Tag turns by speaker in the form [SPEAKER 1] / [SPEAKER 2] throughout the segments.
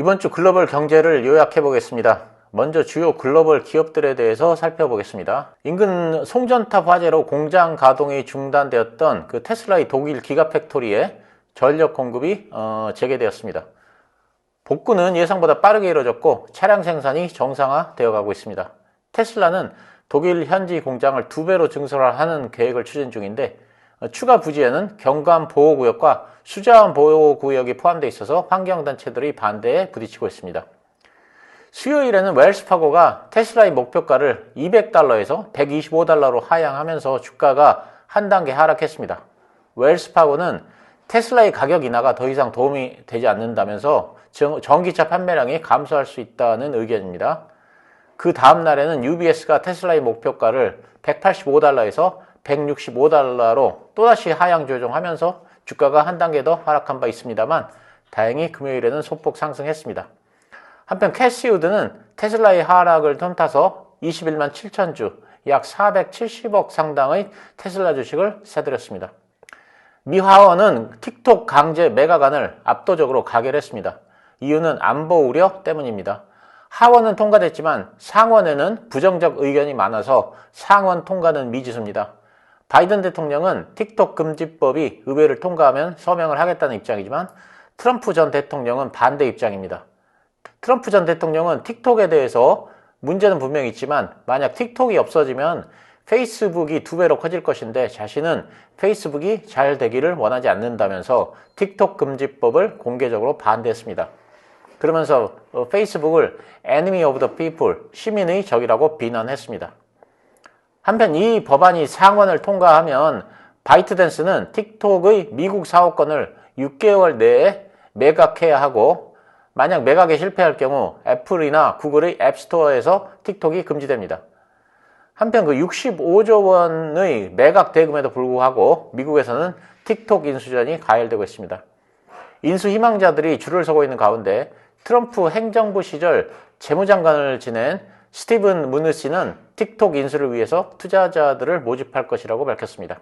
[SPEAKER 1] 이번 주 글로벌 경제를 요약해 보겠습니다. 먼저 주요 글로벌 기업들에 대해서 살펴보겠습니다. 인근 송전탑 화재로 공장 가동이 중단되었던 그 테슬라의 독일 기가팩토리에 전력 공급이 재개되었습니다. 복구는 예상보다 빠르게 이루어졌고 차량 생산이 정상화되어 가고 있습니다. 테슬라는 독일 현지 공장을 2배로 증설하는 계획을 추진 중인데 추가 부지에는 경관 보호구역과 수자원 보호구역이 포함되어 있어서 환경단체들이 반대에 부딪히고 있습니다. 수요일에는 웰스파고가 테슬라의 목표가를 $200에서 $125로 하향하면서 주가가 한 단계 하락했습니다. 웰스파고는 테슬라의 가격 인하가 더 이상 도움이 되지 않는다면서 전기차 판매량이 감소할 수 있다는 의견입니다. 그 다음 날에는 UBS가 테슬라의 목표가를 $185에서 $165로 또다시 하향 조정하면서 주가가 한 단계 더 하락한 바 있습니다만 다행히 금요일에는 소폭 상승했습니다. 한편 캐시우드는 테슬라의 하락을 틈타서 21만 7천 주, 약 470억 상당의 테슬라 주식을 사들였습니다. 미 하원은 틱톡 강제 매각안을 압도적으로 가결했습니다. 이유는 안보 우려 때문입니다. 하원은 통과됐지만 상원에는 부정적 의견이 많아서 상원 통과는 미지수입니다. 바이든 대통령은 틱톡 금지법이 의회를 통과하면 서명을 하겠다는 입장이지만 트럼프 전 대통령은 반대 입장입니다. 트럼프 전 대통령은 틱톡에 대해서 문제는 분명히 있지만 만약 틱톡이 없어지면 페이스북이 2배로 커질 것인데 자신은 페이스북이 잘 되기를 원하지 않는다면서 틱톡 금지법을 공개적으로 반대했습니다. 그러면서 페이스북을 enemy of the people, 시민의 적이라고 비난했습니다. 한편 이 법안이 상원을 통과하면 바이트댄스는 틱톡의 미국 사업권을 6개월 내에 매각해야 하고 만약 매각에 실패할 경우 애플이나 구글의 앱스토어에서 틱톡이 금지됩니다. 한편 그 65조 원의 매각 대금에도 불구하고 미국에서는 틱톡 인수전이 가열되고 있습니다. 인수 희망자들이 줄을 서고 있는 가운데 트럼프 행정부 시절 재무장관을 지낸 스티븐 무누치는 틱톡 인수를 위해서 투자자들을 모집할 것이라고 밝혔습니다.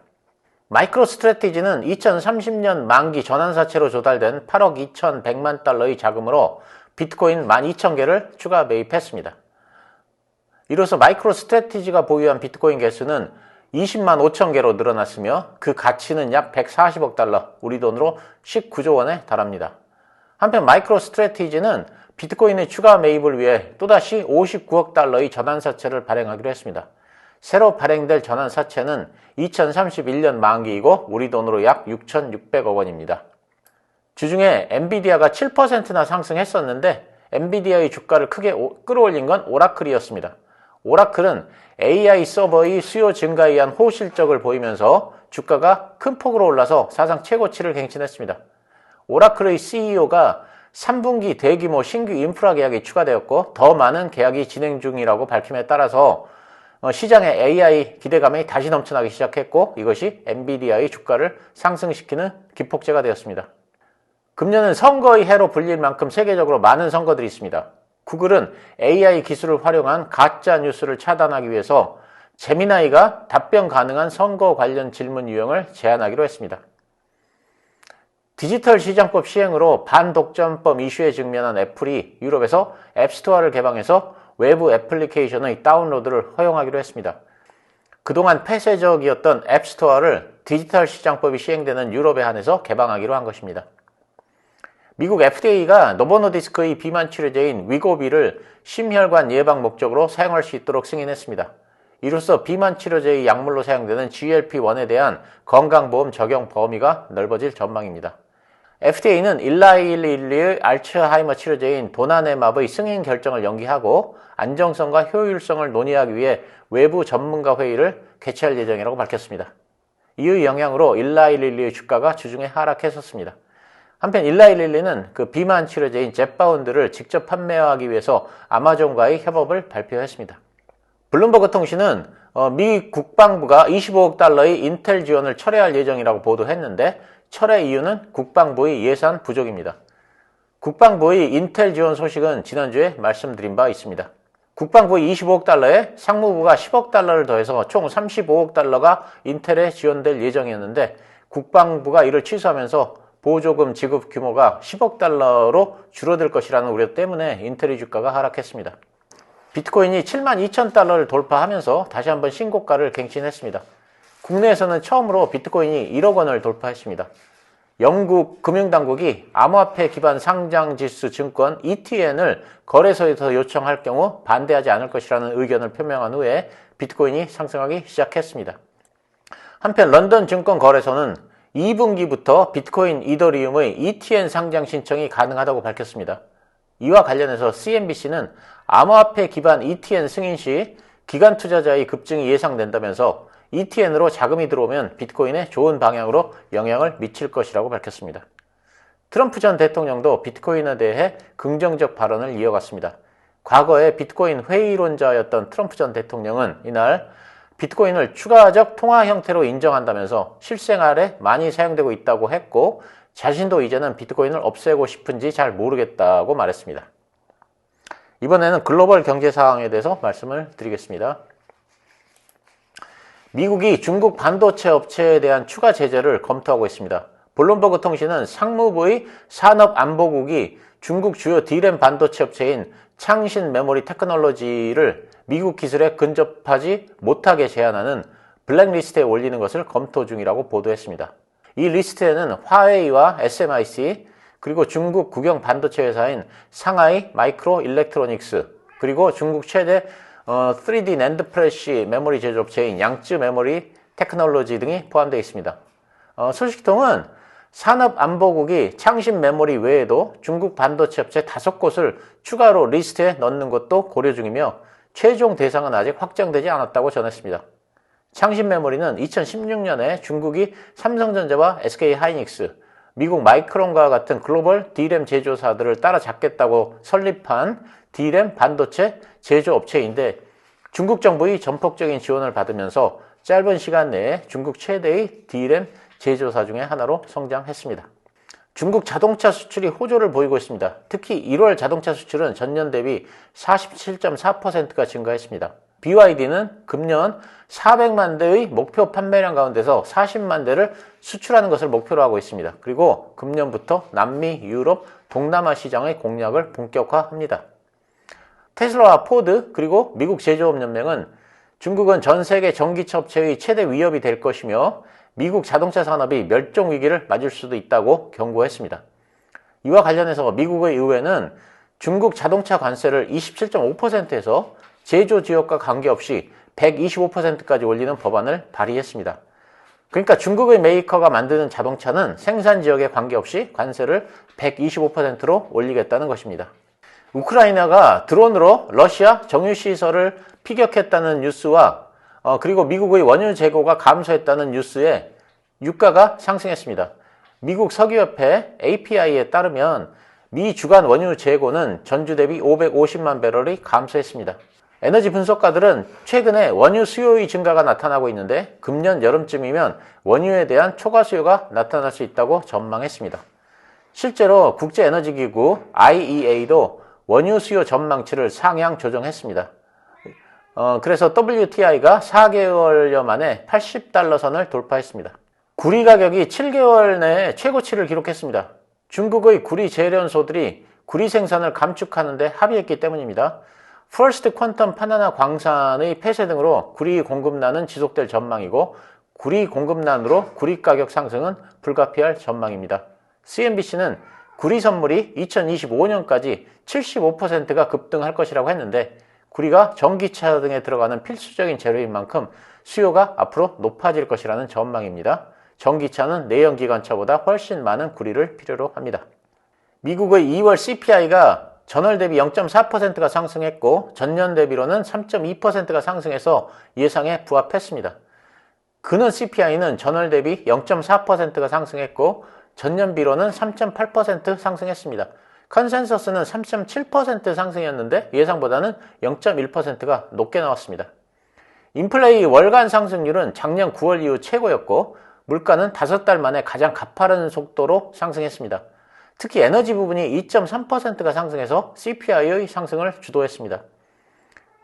[SPEAKER 1] 마이크로스트래티지는 2030년 만기 전환사채로 조달된 8억 2,100만 달러의 자금으로 비트코인 12,000개를 추가 매입했습니다. 이로써 마이크로스트래티지가 보유한 비트코인 개수는 20만 5천 개로 늘어났으며 그 가치는 약 140억 달러, 우리 돈으로 19조 원에 달합니다. 한편 마이크로스트래티지는 비트코인의 추가 매입을 위해 또다시 59억 달러의 전환사채를 발행하기로 했습니다. 새로 발행될 전환사채는 2031년 만기이고 우리 돈으로 약 6,600억 원입니다. 주중에 엔비디아가 7%나 상승했었는데 엔비디아의 주가를 크게 끌어올린 건 오라클이었습니다. 오라클은 AI 서버의 수요 증가에 의한 호실적을 보이면서 주가가 큰 폭으로 올라서 사상 최고치를 갱신했습니다. 오라클의 CEO가 3분기 대규모 신규 인프라 계약이 추가되었고 더 많은 계약이 진행 중이라고 밝힘에 따라서 시장에 AI 기대감이 다시 넘쳐나기 시작했고 이것이 엔비디아의 주가를 상승시키는 기폭제가 되었습니다. 금년은 선거의 해로 불릴 만큼 세계적으로 많은 선거들이 있습니다. 구글은 AI 기술을 활용한 가짜 뉴스를 차단하기 위해서 제미나이가 답변 가능한 선거 관련 질문 유형을 제한하기로 했습니다. 디지털 시장법 시행으로 반독점법 이슈에 직면한 애플이 유럽에서 앱스토어를 개방해서 외부 애플리케이션의 다운로드를 허용하기로 했습니다. 그동안 폐쇄적이었던 앱스토어를 디지털 시장법이 시행되는 유럽에 한해서 개방하기로 한 것입니다. 미국 FDA가 노보노디스크의 비만 치료제인 위고비를 심혈관 예방 목적으로 사용할 수 있도록 승인했습니다. 이로써 비만 치료제의 약물로 사용되는 GLP-1에 대한 건강보험 적용 범위가 넓어질 전망입니다. FDA는 일라일리의 알츠하이머 치료제인 도나네맙의 승인 결정을 연기하고 안정성과 효율성을 논의하기 위해 외부 전문가 회의를 개최할 예정이라고 밝혔습니다. 이의 영향으로 일라일리의 주가가 주중에 하락했었습니다. 한편 일라일리는 그 비만 치료제인 젯바운드를 직접 판매하기 위해서 아마존과의 협업을 발표했습니다. 블룸버그 통신은 미 국방부가 25억 달러의 인텔 지원을 철회할 예정이라고 보도했는데 철회 이유는 국방부의 예산 부족입니다. 국방부의 인텔 지원 소식은 지난주에 말씀드린 바 있습니다. 국방부의 25억 달러에 상무부가 10억 달러를 더해서 총 35억 달러가 인텔에 지원될 예정이었는데 국방부가 이를 취소하면서 보조금 지급 규모가 10억 달러로 줄어들 것이라는 우려 때문에 인텔의 주가가 하락했습니다. 비트코인이 72,000달러를 돌파하면서 다시 한번 신고가를 갱신했습니다. 국내에서는 처음으로 비트코인이 1억 원을 돌파했습니다. 영국 금융당국이 암호화폐 기반 상장지수 증권 ETN을 거래소에서 요청할 경우 반대하지 않을 것이라는 의견을 표명한 후에 비트코인이 상승하기 시작했습니다. 한편 런던 증권거래소는 2분기부터 비트코인 이더리움의 ETN 상장 신청이 가능하다고 밝혔습니다. 이와 관련해서 CNBC는 암호화폐 기반 ETN 승인 시 기관 투자자의 급증이 예상된다면서 ETN으로 자금이 들어오면 비트코인에 좋은 방향으로 영향을 미칠 것이라고 밝혔습니다. 트럼프 전 대통령도 비트코인에 대해 긍정적 발언을 이어갔습니다. 과거에 비트코인 회의론자였던 트럼프 전 대통령은 이날 비트코인을 추가적 통화 형태로 인정한다면서 실생활에 많이 사용되고 있다고 했고 자신도 이제는 비트코인을 없애고 싶은지 잘 모르겠다고 말했습니다. 이번에는 글로벌 경제 상황에 대해서 말씀을 드리겠습니다. 미국이 중국 반도체 업체에 대한 추가 제재를 검토하고 있습니다. 블룸버그 통신은 상무부의 산업안보국이 중국 주요 D램 반도체 업체인 창신 메모리 테크놀로지를 미국 기술에 근접하지 못하게 제한하는 블랙리스트에 올리는 것을 검토 중이라고 보도했습니다. 이 리스트에는 화웨이와 SMIC, 그리고 중국 국영 반도체 회사인 상하이 마이크로 일렉트로닉스, 그리고 중국 최대 3D 낸드 플래시 메모리 제조업체인 양쯔 메모리 테크놀로지 등이 포함되어 있습니다. 소식통은 산업안보국이 창신 메모리 외에도 중국 반도체 업체 5곳을 추가로 리스트에 넣는 것도 고려 중이며 최종 대상은 아직 확정되지 않았다고 전했습니다. 창신 메모리는 2016년에 중국이 삼성전자와 SK하이닉스, 미국 마이크론과 같은 글로벌 D램 제조사들을 따라잡겠다고 설립한 D램 반도체 제조업체인데 중국 정부의 전폭적인 지원을 받으면서 짧은 시간 내에 중국 최대의 D램 제조사 중에 하나로 성장했습니다. 중국 자동차 수출이 호조를 보이고 있습니다. 특히 1월 자동차 수출은 전년 대비 47.4%가 증가했습니다. BYD는 금년 400만 대의 목표 판매량 가운데서 40만 대를 수출하는 것을 목표로 하고 있습니다. 그리고 금년부터 남미, 유럽, 동남아 시장의 공략을 본격화합니다. 테슬라와 포드, 그리고 미국 제조업연맹은 중국은 전 세계 전기차 업체의 최대 위협이 될 것이며 미국 자동차 산업이 멸종 위기를 맞을 수도 있다고 경고했습니다. 이와 관련해서 미국의 의회는 중국 자동차 관세를 27.5%에서 제조 지역과 관계없이 125%까지 올리는 법안을 발의했습니다. 그러니까 중국의 메이커가 만드는 자동차는 생산 지역에 관계없이 관세를 125%로 올리겠다는 것입니다. 우크라이나가 드론으로 러시아 정유시설을 피격했다는 뉴스와 그리고 미국의 원유 재고가 감소했다는 뉴스에 유가가 상승했습니다. 미국 석유협회 API에 따르면 미 주간 원유 재고는 전주 대비 550만 배럴이 감소했습니다. 에너지 분석가들은 최근에 원유 수요의 증가가 나타나고 있는데 금년 여름쯤이면 원유에 대한 초과 수요가 나타날 수 있다고 전망했습니다. 실제로 국제에너지기구 IEA도 원유 수요 전망치를 상향 조정했습니다. 그래서 WTI가 4개월여 만에 80달러 선을 돌파했습니다. 구리 가격이 7개월 내에 최고치를 기록했습니다. 중국의 구리 재련소들이 구리 생산을 감축하는 데 합의했기 때문입니다. 퍼스트 퀀텀 파나나 광산의 폐쇄 등으로 구리 공급난은 지속될 전망이고 구리 공급난으로 구리 가격 상승은 불가피할 전망입니다. CNBC는 구리 선물이 2025년까지 75%가 급등할 것이라고 했는데 구리가 전기차 등에 들어가는 필수적인 재료인 만큼 수요가 앞으로 높아질 것이라는 전망입니다. 전기차는 내연기관차보다 훨씬 많은 구리를 필요로 합니다. 미국의 2월 CPI가 전월 대비 0.4%가 상승했고 전년 대비로는 3.2%가 상승해서 예상에 부합했습니다. 근원 CPI는 전월 대비 0.4%가 상승했고 전년비로는 3.8% 상승했습니다. 컨센서스는 3.7% 상승이었는데 예상보다는 0.1%가 높게 나왔습니다. 인플레이 월간 상승률은 작년 9월 이후 최고였고 물가는 5달 만에 가장 가파른 속도로 상승했습니다. 특히 에너지 부분이 2.3%가 상승해서 CPI의 상승을 주도했습니다.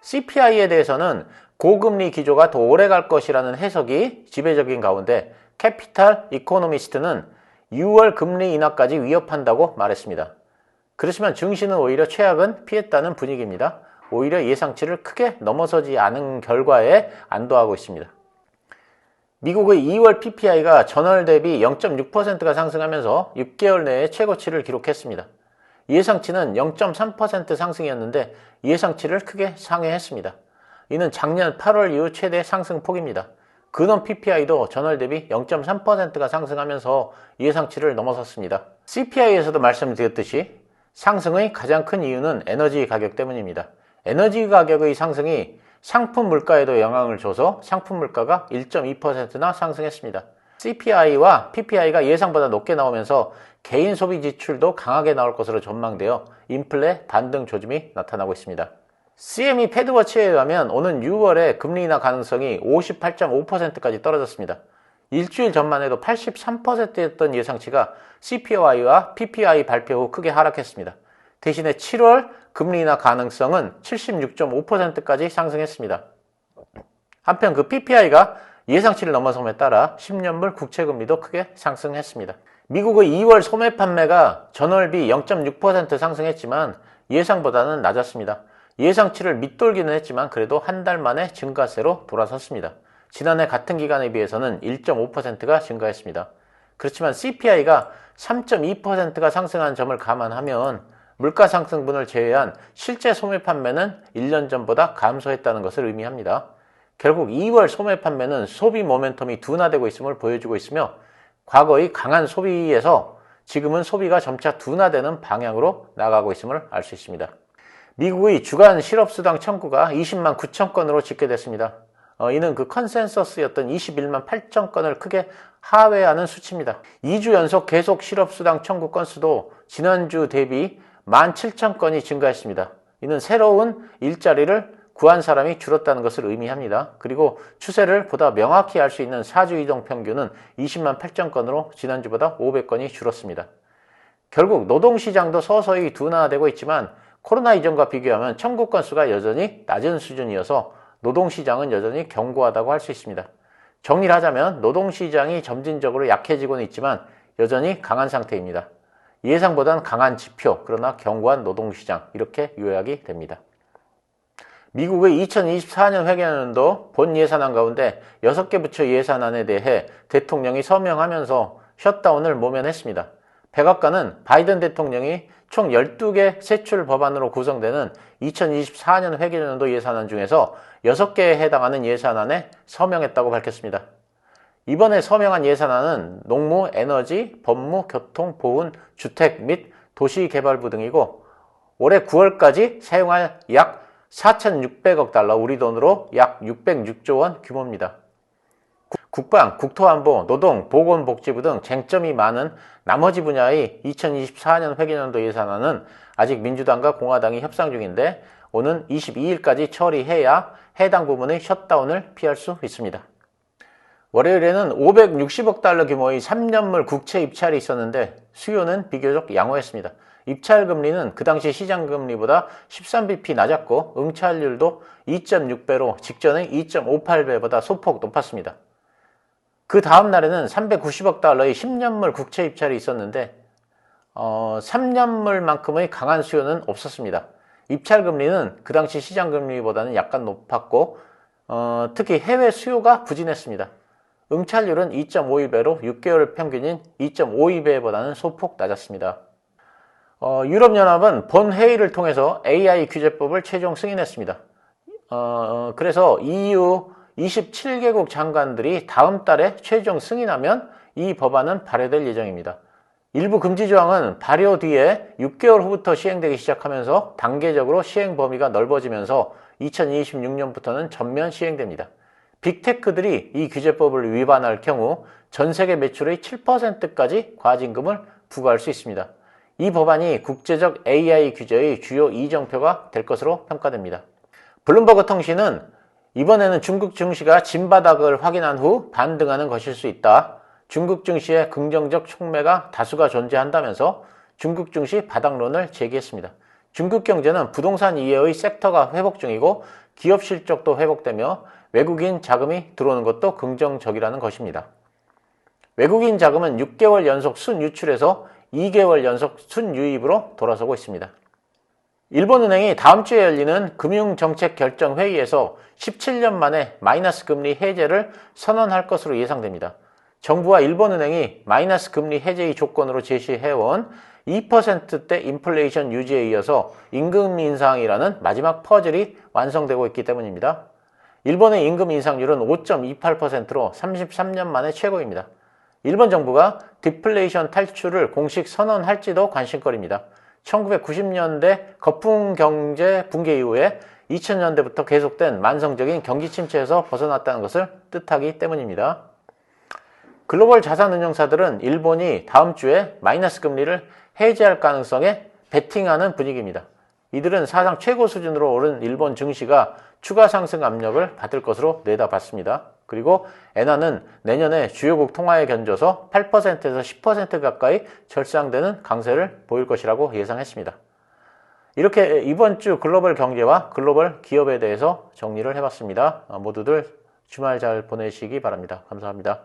[SPEAKER 1] CPI에 대해서는 고금리 기조가 더 오래 갈 것이라는 해석이 지배적인 가운데 캐피탈 이코노미스트는 6월 금리 인하까지 위협한다고 말했습니다. 그렇지만 증시는 오히려 최악은 피했다는 분위기입니다. 오히려 예상치를 크게 넘어서지 않은 결과에 안도하고 있습니다. 미국의 2월 PPI가 전월 대비 0.6%가 상승하면서 6개월 내에 최고치를 기록했습니다. 예상치는 0.3% 상승이었는데 예상치를 크게 상회했습니다. 이는 작년 8월 이후 최대 상승폭입니다. 근원 PPI도 전월 대비 0.3%가 상승하면서 예상치를 넘어섰습니다. CPI에서도 말씀드렸듯이 상승의 가장 큰 이유는 에너지 가격 때문입니다. 에너지 가격의 상승이 상품 물가에도 영향을 줘서 상품 물가가 1.2%나 상승했습니다. CPI와 PPI가 예상보다 높게 나오면서 개인 소비 지출도 강하게 나올 것으로 전망되어 인플레 반등 조짐이 나타나고 있습니다. CME 패드워치에 의하면 오는 6월에 금리 인하 가능성이 58.5%까지 떨어졌습니다. 일주일 전만 해도 83%였던 예상치가 CPI와 PPI 발표 후 크게 하락했습니다. 대신에 7월 금리 인하 가능성은 76.5%까지 상승했습니다. 한편 그 PPI가 예상치를 넘어섬에 따라 10년물 국채금리도 크게 상승했습니다. 미국의 2월 소매 판매가 전월비 0.6% 상승했지만 예상보다는 낮았습니다. 예상치를 밑돌기는 했지만 그래도 한 달 만에 증가세로 돌아섰습니다. 지난해 같은 기간에 비해서는 1.5%가 증가했습니다. 그렇지만 CPI가 3.2%가 상승한 점을 감안하면 물가 상승분을 제외한 실제 소매 판매는 1년 전보다 감소했다는 것을 의미합니다. 결국 2월 소매 판매는 소비 모멘텀이 둔화되고 있음을 보여주고 있으며 과거의 강한 소비에서 지금은 소비가 점차 둔화되는 방향으로 나가고 있음을 알 수 있습니다. 미국의 주간 실업수당 청구가 20만 9천 건으로 집계됐습니다. 이는 그 컨센서스였던 21만 8천 건을 크게 하회하는 수치입니다. 2주 연속 계속 실업수당 청구 건수도 지난주 대비 17,000건이 증가했습니다. 이는 새로운 일자리를 구한 사람이 줄었다는 것을 의미합니다. 그리고 추세를 보다 명확히 알 수 있는 4주 이동 평균은 20만 8천 건으로 지난주보다 500건이 줄었습니다. 결국 노동시장도 서서히 둔화되고 있지만 코로나 이전과 비교하면 청구 건수가 여전히 낮은 수준이어서 노동시장은 여전히 견고하다고 할 수 있습니다. 정리를 하자면 노동시장이 점진적으로 약해지고는 있지만 여전히 강한 상태입니다. 예상보다는 강한 지표, 그러나 견고한 노동시장, 이렇게 요약이 됩니다. 미국의 2024년 회계연도 본 예산안 가운데 6개 부처 예산안에 대해 대통령이 서명하면서 셧다운을 모면했습니다. 백악관은 바이든 대통령이 총 12개 세출 법안으로 구성되는 2024년 회계연도 예산안 중에서 6개에 해당하는 예산안에 서명했다고 밝혔습니다. 이번에 서명한 예산안은 농무, 에너지, 법무, 교통, 보훈, 주택 및 도시개발부 등이고 올해 9월까지 사용할 약 4,600억 달러, 우리 돈으로 약 606조 원 규모입니다. 국방, 국토안보, 노동, 보건복지부 등 쟁점이 많은 나머지 분야의 2024년 회계연도 예산안은 아직 민주당과 공화당이 협상 중인데 오는 22일까지 처리해야 해당 부분의 셧다운을 피할 수 있습니다. 월요일에는 560억 달러 규모의 3년물 국채 입찰이 있었는데 수요는 비교적 양호했습니다. 입찰 금리는 그 당시 시장 금리보다 13bp 낮았고 응찰률도 2.6배로 직전의 2.58배보다 소폭 높았습니다. 그 다음 날에는 390억 달러의 10년물 국채 입찰이 있었는데 3년물만큼의 강한 수요는 없었습니다. 입찰 금리는 그 당시 시장 금리보다는 약간 높았고 특히 해외 수요가 부진했습니다. 응찰률은 2.52배로 6개월 평균인 2.52배보다는 소폭 낮았습니다. 유럽연합은 본회의를 통해서 AI 규제법을 최종 승인했습니다. 그래서 EU 27개국 장관들이 다음 달에 최종 승인하면 이 법안은 발효될 예정입니다. 일부 금지 조항은 발효 뒤에 6개월 후부터 시행되기 시작하면서 단계적으로 시행 범위가 넓어지면서 2026년부터는 전면 시행됩니다. 빅테크들이 이 규제법을 위반할 경우 전 세계 매출의 7%까지 과징금을 부과할 수 있습니다. 이 법안이 국제적 AI 규제의 주요 이정표가 될 것으로 평가됩니다. 블룸버그 통신은 이번에는 중국 증시가 진바닥을 확인한 후 반등하는 것일 수 있다. 중국 증시에 긍정적 촉매가 다수가 존재한다면서 중국 증시 바닥론을 제기했습니다. 중국 경제는 부동산 이외의 섹터가 회복 중이고 기업 실적도 회복되며 외국인 자금이 들어오는 것도 긍정적이라는 것입니다. 외국인 자금은 6개월 연속 순유출에서 2개월 연속 순유입으로 돌아서고 있습니다. 일본은행이 다음 주에 열리는 금융정책결정회의에서 17년 만에 마이너스 금리 해제를 선언할 것으로 예상됩니다. 정부와 일본은행이 마이너스 금리 해제의 조건으로 제시해온 2%대 인플레이션 유지에 이어서 임금 인상이라는 마지막 퍼즐이 완성되고 있기 때문입니다. 일본의 임금 인상률은 5.28%로 33년 만에 최고입니다. 일본 정부가 디플레이션 탈출을 공식 선언할지도 관심거리입니다. 1990년대 거품 경제 붕괴 이후에 2000년대부터 계속된 만성적인 경기 침체에서 벗어났다는 것을 뜻하기 때문입니다. 글로벌 자산운용사들은 일본이 다음 주에 마이너스 금리를 해제할 가능성에 베팅하는 분위기입니다. 이들은 사상 최고 수준으로 오른 일본 증시가 추가 상승 압력을 받을 것으로 내다봤습니다. 그리고 엔화는 내년에 주요국 통화에 견줘서 8%에서 10% 가까이 절상되는 강세를 보일 것이라고 예상했습니다. 이렇게 이번 주 글로벌 경제와 글로벌 기업에 대해서 정리를 해봤습니다. 모두들 주말 잘 보내시기 바랍니다. 감사합니다.